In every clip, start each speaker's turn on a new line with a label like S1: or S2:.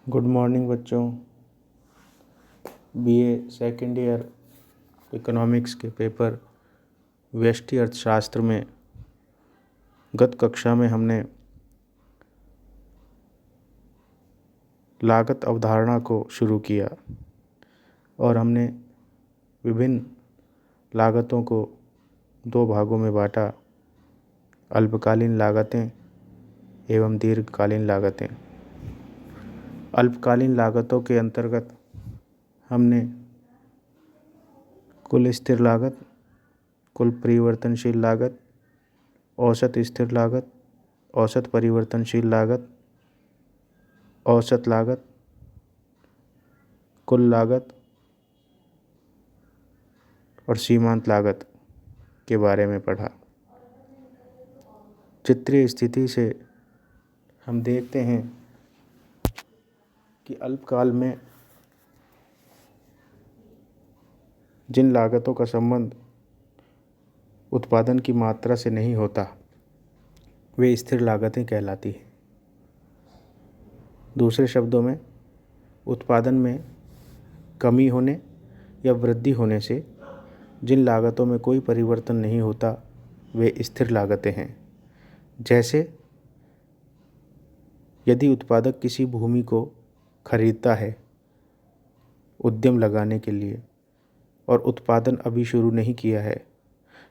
S1: Good morning बच्चों। BA second year economics के paper व्यष्टि अर्थशास्त्र में गत कक्षा में हमने लागत अवधारणा को शुरू किया और हमने विभिन्न लागतों को दो भागों में बांटा, अल्पकालीन लागतें एवं दीर्घकालीन लागतें। अल्पकालीन लागतों के अंतर्गत हमने कुल स्थिर लागत, कुल परिवर्तनशील लागत, औसत स्थिर लागत, औसत परिवर्तनशील लागत, औसत लागत, कुल लागत और सीमांत लागत के बारे में पढ़ा। चित्रीय स्थिति से हम देखते हैं कि अल्पकाल में जिन लागतों का संबंध उत्पादन की मात्रा से नहीं होता वे स्थिर लागतें कहलाती हैं। दूसरे शब्दों में, उत्पादन में कमी होने या वृद्धि होने से जिन लागतों में कोई परिवर्तन नहीं होता वे स्थिर लागतें हैं। जैसे यदि उत्पादक किसी भूमि को खरीदता है उद्यम लगाने के लिए और उत्पादन अभी शुरू नहीं किया है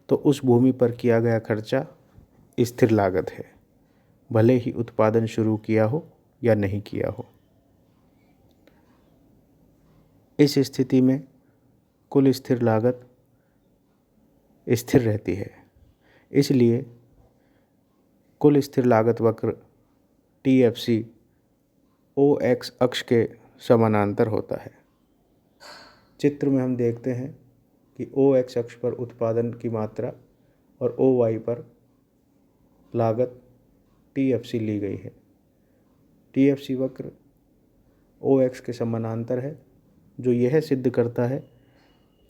S1: तो उस भूमि पर किया गया खर्चा स्थिर लागत है, भले ही उत्पादन शुरू किया हो या नहीं किया हो। इस स्थिति में कुल स्थिर लागत स्थिर रहती है, इसलिए कुल स्थिर लागत वक्र TFC OX अक्ष के समानांतर होता है। चित्र में हम देखते हैं कि OX अक्ष पर उत्पादन की मात्रा और OY पर लागत TFC ली गई है। TFC वक्र OX के समानांतर है, जो यह सिद्ध करता है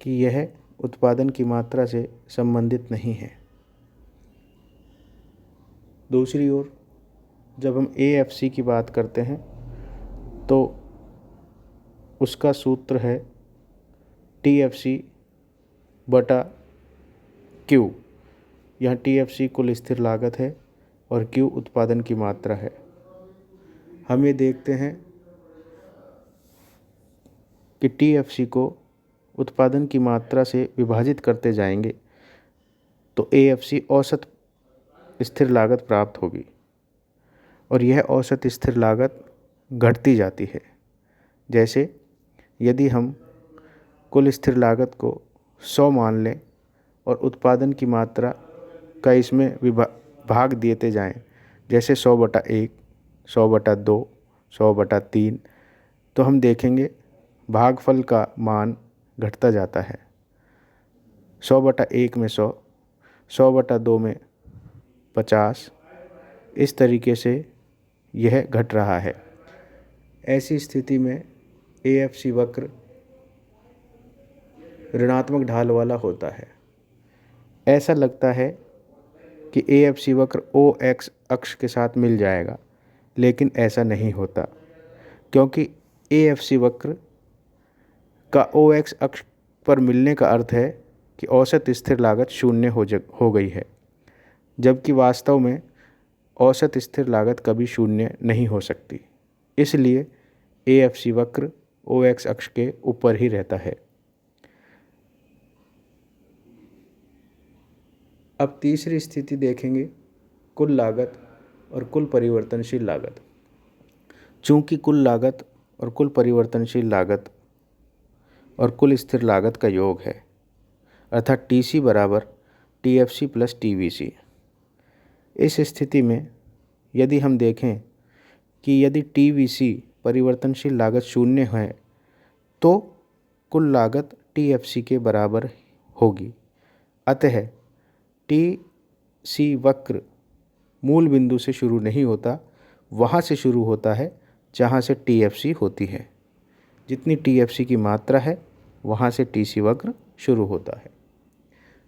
S1: कि यह उत्पादन की मात्रा से संबंधित नहीं है। दूसरी ओर जब हम AFC की बात करते हैं तो उसका सूत्र है TFC बटा Q। यहाँ TFC कुल स्थिर लागत है और Q उत्पादन की मात्रा है। हम ये देखते हैं कि TFC को उत्पादन की मात्रा से विभाजित करते जाएंगे तो AFC औसत स्थिर लागत प्राप्त होगी और यह औसत स्थिर लागत घटती जाती है। जैसे यदि हम कुल स्थिर लागत को 100 मान लें और उत्पादन की मात्रा का इसमें भाग देते जाएं, जैसे 100/1, 100/2, 100/3, तो हम देखेंगे भागफल का मान घटता जाता है। 100/1 में 100, 100/2 में 50, इस तरीके से यह घट रहा है। ऐसी स्थिति में AFC वक्र ऋणात्मक ढाल वाला होता है। ऐसा लगता है कि AFC वक्र OX अक्ष के साथ मिल जाएगा, लेकिन ऐसा नहीं होता, क्योंकि AFC वक्र का OX अक्ष पर मिलने का अर्थ है कि औसत स्थिर लागत शून्य हो गई है, जबकि वास्तव में औसत स्थिर लागत कभी शून्य नहीं हो सकती। इसलिए AFC वक्र OX अक्ष के ऊपर ही रहता है। अब तीसरी स्थिति देखेंगे, कुल लागत और कुल परिवर्तनशील लागत। चूँकि कुल लागत और कुल परिवर्तनशील लागत और कुल स्थिर लागत का योग है, अर्थात TC बराबर TFC प्लस TVC। इस स्थिति में यदि हम देखें कि यदि TVC परिवर्तनशील लागत शून्य है तो कुल लागत TFC के बराबर होगी। अतः TC वक्र मूल बिंदु से शुरू नहीं होता, वहाँ से शुरू होता है जहाँ से TFC होती है। जितनी TFC की मात्रा है वहाँ से TC वक्र शुरू होता है।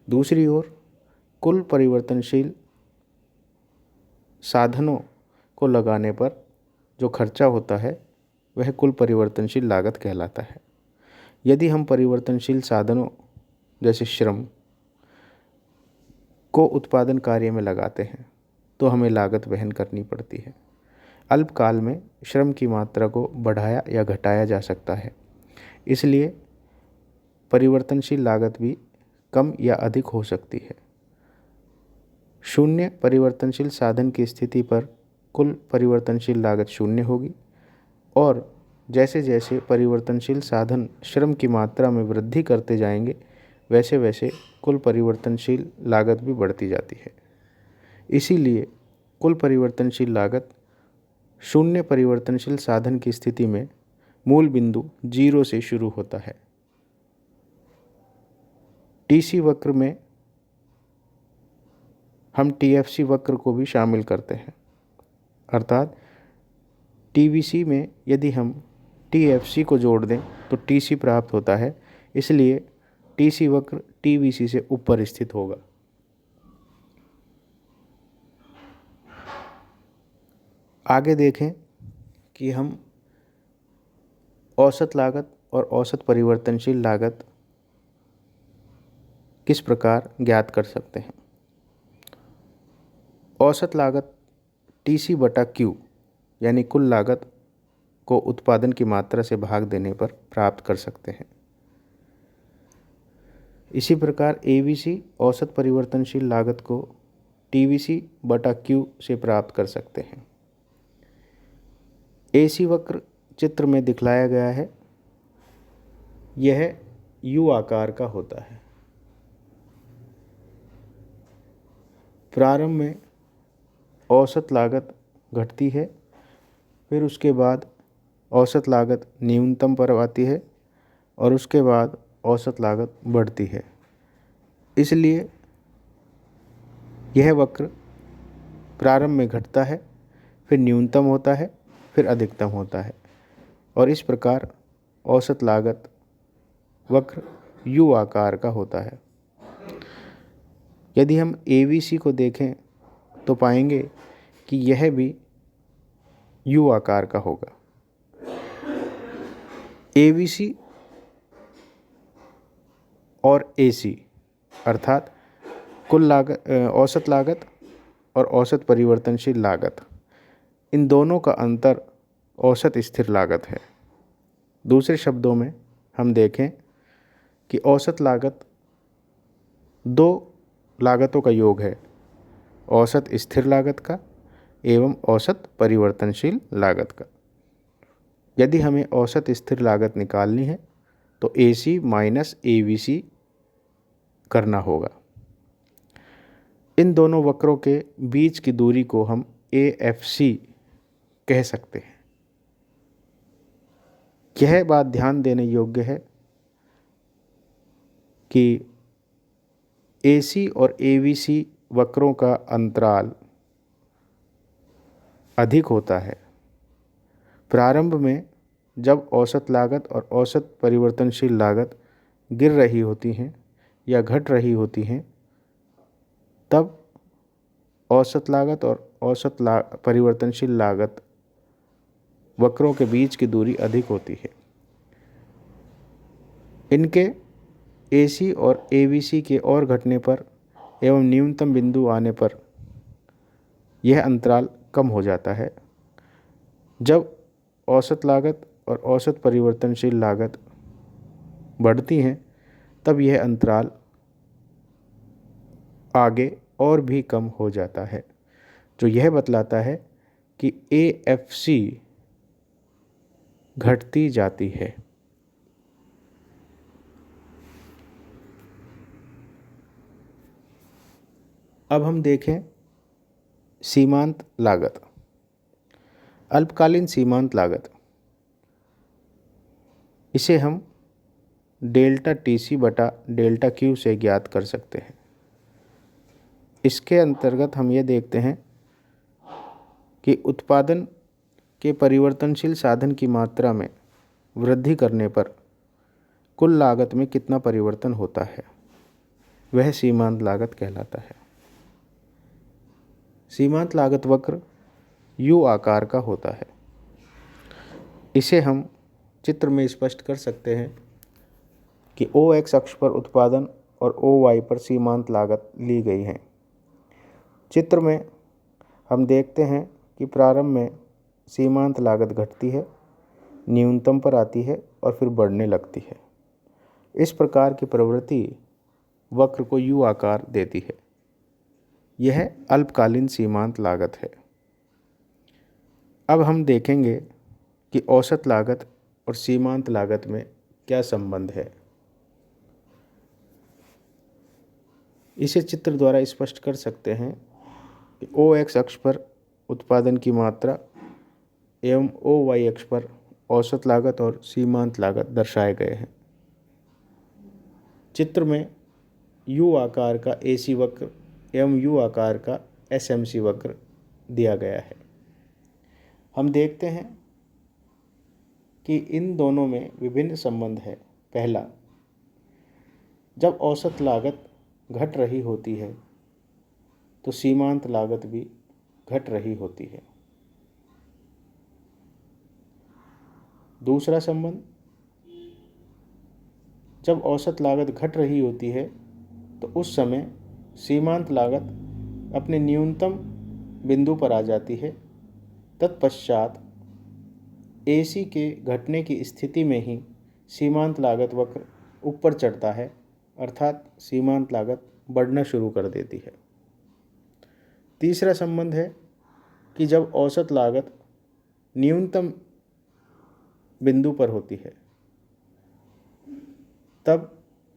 S1: दूसरी ओर कुल परिवर्तनशील साधनों को लगाने पर जो खर्चा होता है वह कुल परिवर्तनशील लागत कहलाता है। यदि हम परिवर्तनशील साधनों जैसे श्रम को उत्पादन कार्य में लगाते हैं तो हमें लागत वहन करनी पड़ती है। अल्पकाल में श्रम की मात्रा को बढ़ाया या घटाया जा सकता है, इसलिए परिवर्तनशील लागत भी कम या अधिक हो सकती है। शून्य परिवर्तनशील साधन की स्थिति पर कुल परिवर्तनशील लागत शून्य होगी और जैसे जैसे परिवर्तनशील साधन श्रम की मात्रा में वृद्धि करते जाएंगे वैसे वैसे कुल परिवर्तनशील लागत भी बढ़ती जाती है। इसीलिए कुल परिवर्तनशील लागत शून्य परिवर्तनशील साधन की स्थिति में मूल बिंदु 0 से शुरू होता है। टीसी वक्र में हम टीएफसी वक्र को भी शामिल करते हैं, अर्थात टीवीसी में यदि हम टीएफसी को जोड़ दें तो टीसी प्राप्त होता है, इसलिए टीसी वक्र टीवीसी से ऊपर स्थित होगा। आगे देखें कि हम औसत लागत और औसत परिवर्तनशील लागत किस प्रकार ज्ञात कर सकते हैं। औसत लागत टीसी बटा क्यू यानी कुल लागत को उत्पादन की मात्रा से भाग देने पर प्राप्त कर सकते हैं। इसी प्रकार एवीसी औसत परिवर्तनशील लागत को टीवीसी बटा क्यू से प्राप्त कर सकते हैं। एसी वक्र चित्र में दिखलाया गया है, यह यू आकार का होता है। प्रारंभ में औसत लागत घटती है, फिर उसके बाद औसत लागत न्यूनतम पर आती है और उसके बाद औसत लागत बढ़ती है। इसलिए यह वक्र प्रारंभ में घटता है, फिर न्यूनतम होता है, फिर अधिकतम होता है और इस प्रकार औसत लागत वक्र यू आकार का होता है। यदि हम एवीसी को देखें तो पाएंगे कि यह भी यू आकार का होगा। एवीसी और एसी अर्थात कुल लागत, औसत लागत और औसत परिवर्तनशील लागत, इन दोनों का अंतर औसत स्थिर लागत है। दूसरे शब्दों में हम देखें कि औसत लागत दो लागतों का योग है, औसत स्थिर लागत का एवं औसत परिवर्तनशील लागत का। यदि हमें औसत स्थिर लागत निकालनी है तो एसी माइनस एवीसी करना होगा। इन दोनों वक्रों के बीच की दूरी को हम एएफसी कह सकते हैं। यह बात ध्यान देने योग्य है कि एसी और एवीसी वक्रों का अंतराल अधिक होता है। प्रारंभ में जब औसत लागत और औसत परिवर्तनशील लागत गिर रही होती हैं या घट रही होती हैं, तब औसत लागत और औसत परिवर्तनशील लागत वक्रों के बीच की दूरी अधिक होती है। इनके एसी और एवीसी के और घटने पर एवं न्यूनतम बिंदु आने पर यह अंतराल कम हो जाता है। जब औसत लागत और औसत परिवर्तनशील लागत बढ़ती हैं तब यह अंतराल आगे और भी कम हो जाता है, जो यह बतलाता है कि एएफसी घटती जाती है। अब हम देखें सीमांत लागत। अल्पकालीन सीमांत लागत, इसे हम डेल्टा टीसी बटा डेल्टा क्यू से ज्ञात कर सकते हैं। इसके अंतर्गत हम ये देखते हैं कि उत्पादन के परिवर्तनशील साधन की मात्रा में वृद्धि करने पर कुल लागत में कितना परिवर्तन होता है, वह सीमांत लागत कहलाता है। सीमांत लागत वक्र यू आकार का होता है। इसे हम चित्र में स्पष्ट कर सकते हैं कि OX अक्ष पर उत्पादन और OY पर सीमांत लागत ली गई है। चित्र में हम देखते हैं कि प्रारंभ में सीमांत लागत घटती है, न्यूनतम पर आती है और फिर बढ़ने लगती है। इस प्रकार की प्रवृत्ति वक्र को U आकार देती है। यह अल्पकालीन सीमांत लागत है। अब हम देखेंगे कि औसत लागत और सीमांत लागत में क्या संबंध है। इसे चित्र द्वारा स्पष्ट कर सकते हैं कि OX अक्ष पर उत्पादन की मात्रा एवं OY अक्ष पर औसत लागत और सीमांत लागत दर्शाए गए हैं। चित्र में U आकार का AC वक्र एवं U आकार का SMC वक्र दिया गया है। हम देखते हैं कि इन दोनों में विभिन्न संबंध है। पहला, जब औसत लागत घट रही होती है तो सीमांत लागत भी घट रही होती है। दूसरा संबंध, जब औसत लागत घट रही होती है तो उस समय सीमांत लागत अपने न्यूनतम बिंदु पर आ जाती है। तत्पश्चात AC के घटने की स्थिति में ही सीमांत लागत वक्र ऊपर चढ़ता है, अर्थात सीमांत लागत बढ़ना शुरू कर देती है। तीसरा संबंध है कि जब औसत लागत न्यूनतम बिंदु पर होती है तब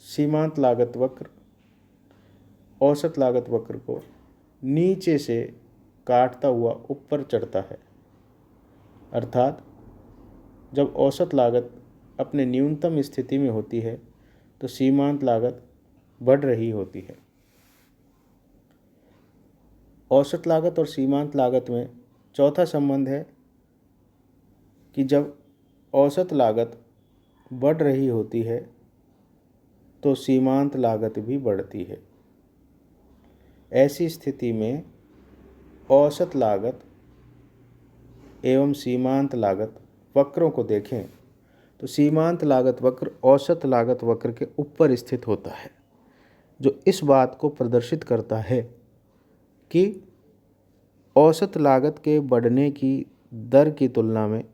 S1: सीमांत लागत वक्र औसत लागत वक्र को नीचे से काटता हुआ ऊपर चढ़ता है, अर्थात जब औसत लागत अपने न्यूनतम स्थिति में होती है तो सीमांत लागत बढ़ रही होती है। औसत लागत और सीमांत लागत में चौथा संबंध है कि जब औसत लागत बढ़ रही होती है तो सीमांत लागत भी बढ़ती है। ऐसी स्थिति में औसत लागत एवं सीमांत लागत वक्रों को देखें तो सीमांत लागत वक्र औसत लागत वक्र के ऊपर स्थित होता है, जो इस बात को प्रदर्शित करता है कि औसत लागत के बढ़ने की दर की तुलना में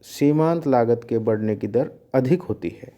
S1: सीमांत लागत के बढ़ने की दर अधिक होती है।